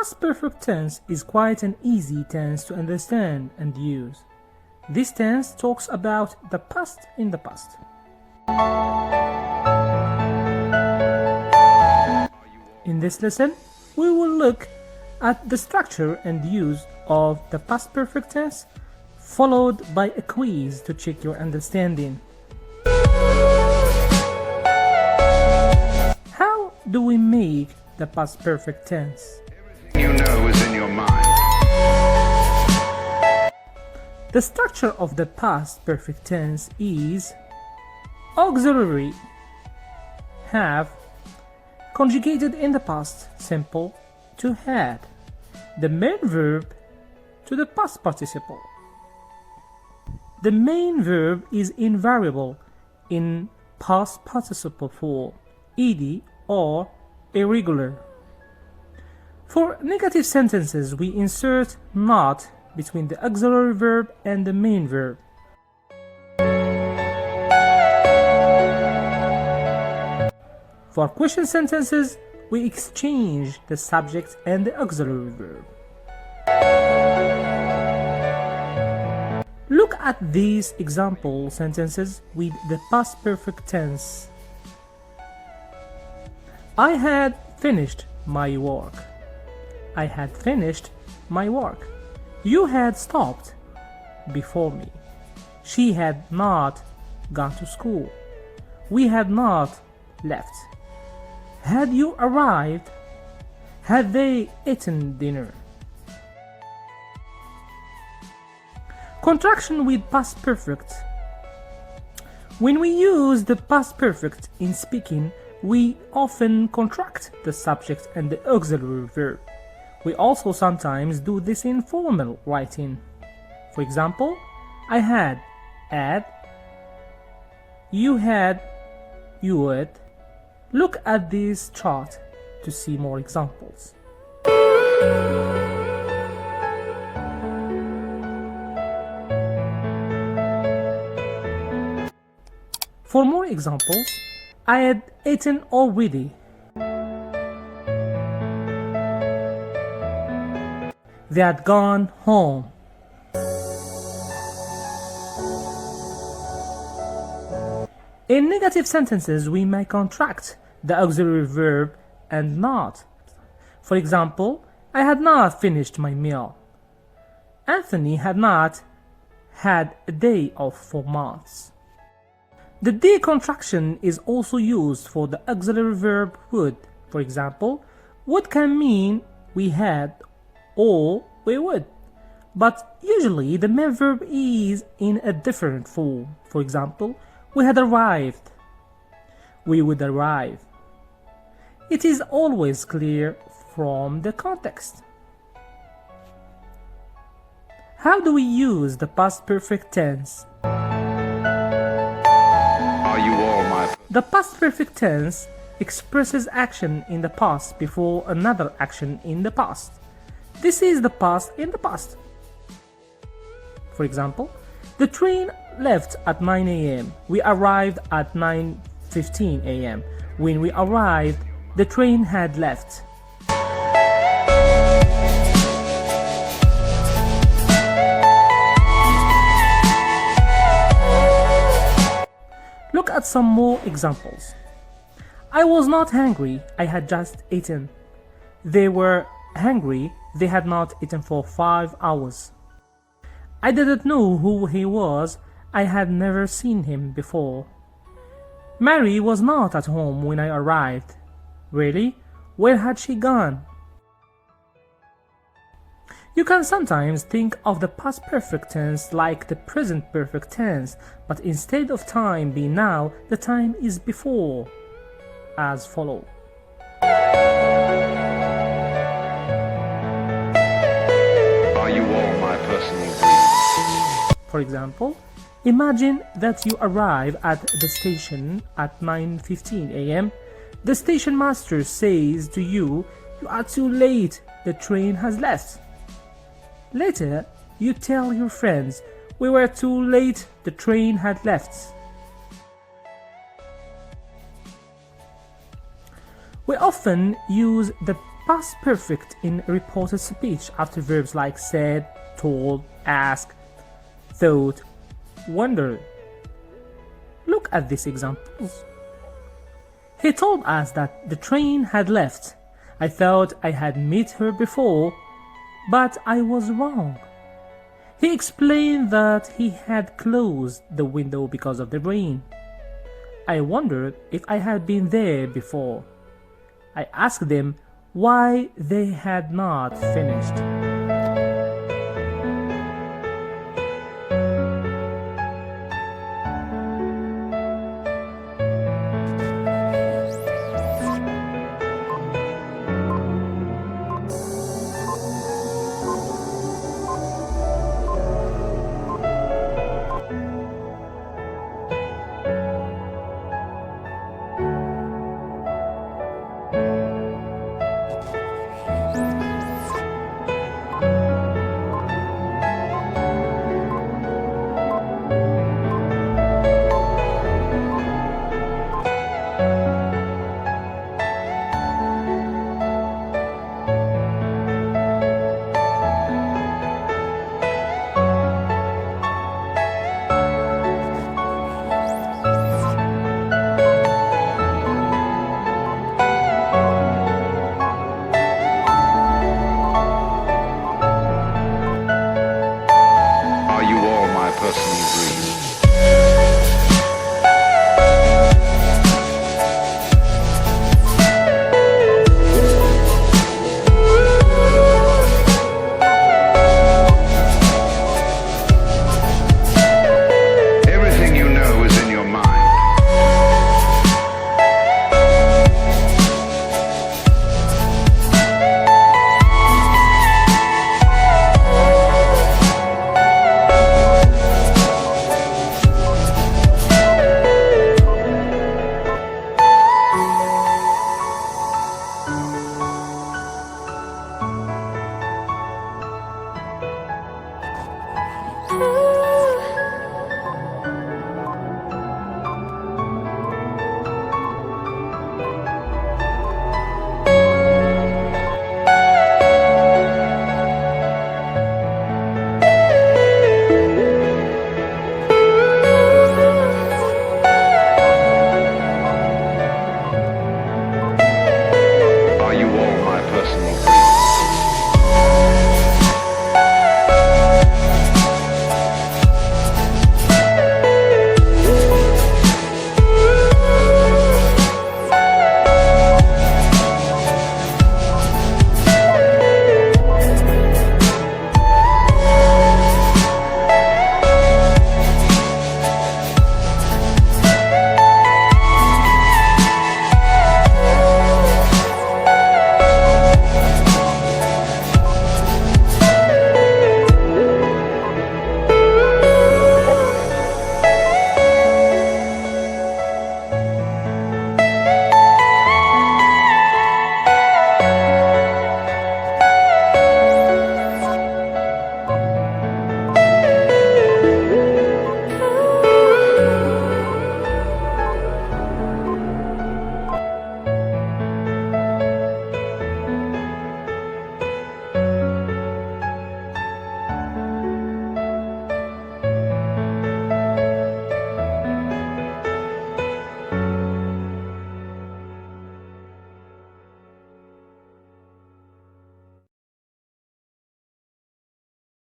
past perfect tense is quite an easy tense to understand and use. This tense talks about the past in the past. In this lesson, we will look at the structure and use of the past perfect tense, followed by a quiz to check your understanding. How do we make the past perfect tense? You know is in your mind. The structure of the past perfect tense is auxiliary, have, conjugated in the past simple to had, the main verb to the past participle. The main verb is invariable in past participle form, ed or irregular. For negative sentences, we insert not between the auxiliary verb and the main verb. For question sentences, we exchange the subject and the auxiliary verb. Look at these example sentences with the past perfect tense. I had finished my work. I had finished my work. You had stopped before me. She had not gone to school. We had not left. Had you arrived? Had they eaten dinner? Contraction with past perfect. When we use the past perfect in speaking, we often contract the subject and the auxiliary verb. We also sometimes do this in formal writing. For example, I had, you had, you would. Look at this chart to see more examples. For more examples, I had eaten already. They had gone home. In negative sentences, we may contract the auxiliary verb and not. For example, I had not finished my meal. Anthony had not had a day off for months. The D contraction is also used for the auxiliary verb would. For example, would can mean we had or we would, but usually the main verb is in a different form. For example, we had arrived, we would arrive. It is always clear from the context. How do we use the past perfect tense? Are you all my... The past perfect tense expresses action in the past before another action in the past. This is the past in the past. For example, the train left at 9 a.m. We arrived at 9:15 a.m. When we arrived, the train had left. Look at some more examples. I was not hungry, I had just eaten. They were hungry, they had not eaten for 5 hours. I didn't know who he was, I had never seen him before. Mary was not at home when I arrived. Really? Where had she gone? You can sometimes think of the past perfect tense like the present perfect tense, but instead of time being now, the time is before, as follows. Are you all my personal dreams? For example, imagine that you arrive at the station at 9:15 a.m. The station master says to you, "You are too late, the train has left." Later, you tell your friends, "We were too late, the train had left." We often use the past perfect in reported speech after verbs like said, told, asked, thought, wondered. Look at these examples. He told us that the train had left. I thought I had met her before, but I was wrong. He explained that he had closed the window because of the rain. I wondered if I had been there before. I asked them why they had not finished.